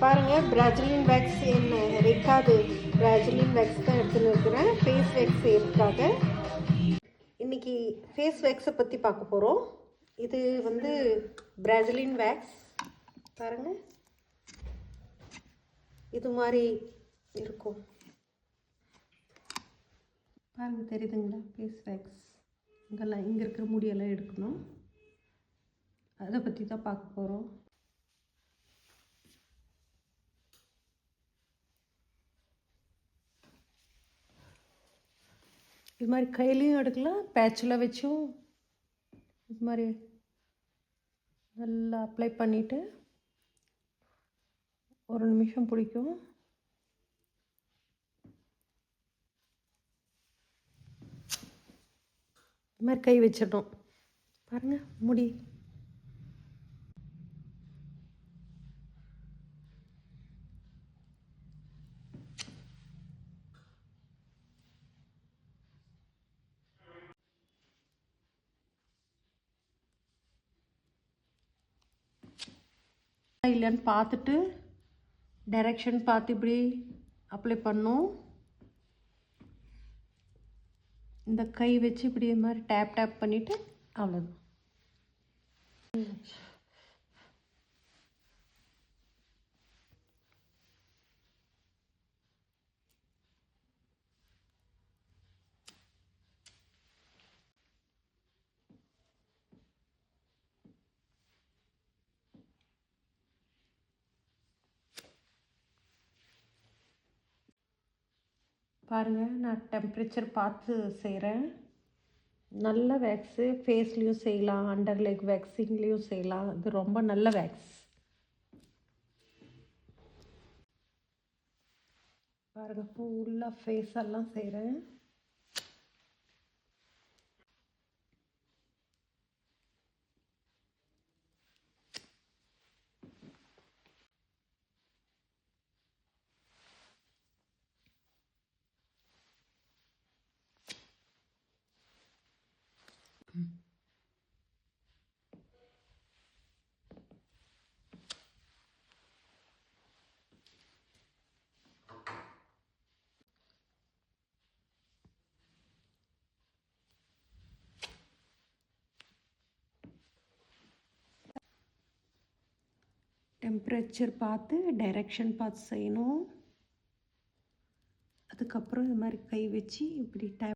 பாருங்கள், பிரஜிலியன் வேக்ஸ் என்ன ரெக்காது பிரஜிலியன் வேக்ஸ் தான் எடுத்துன்னு இருக்கிறேன் ஃபேஸ் வேக்ஸ் செய்யறதுக்காக. இன்றைக்கி ஃபேஸ் வேக்ஸை பற்றி பார்க்க போகிறோம். இது வந்து பிரஜிலியன் வேக்ஸ் பாருங்கள், இது மாதிரி இருக்கும் பாருங்கள், தெரியுதுங்களா? ஃபேஸ் வேக்ஸ் இங்கெல்லாம் இங்கே இருக்கிற முடியெல்லாம் எடுக்கணும், அதை பற்றி தான் பார்க்க போகிறோம். இது மாதிரி கையிலையும் எடுக்கலாம், பேட்சில் வச்சும் இது மாதிரி நல்லா அப்ளை பண்ணிவிட்டு ஒரு நிமிஷம் பிடிக்கும். இது மாதிரி கை வச்சிடணும் பாருங்கள், முடி இல்லைன்னு பார்த்துட்டு டைரெக்ஷன் பார்த்து இப்படி அப்ளை பண்ணோம். இந்த கை வச்சு இப்படி இது மாதிரி டேப் பண்ணிவிட்டு அவ்வளோதான். பாருங்கள், நான் டெம்பரேச்சர் பார்த்து செய்கிறேன். நல்ல வேக்ஸு, ஃபேஸ்லேயும் செய்யலாம், அண்டர் லெக் வேக்ஸிங்லேயும் செய்யலாம். இது ரொம்ப நல்ல வேக்ஸ். பாருங்கள், ஃபுல்லாக ஃபேஸ் எல்லாம் செய்கிறேன். டெம்பரேச்சர் பார்த்து டைரெக்ஷன் பார்த்து செய்யணும். அதுக்கப்புறம் இது மாதிரி கை வச்சு இப்படி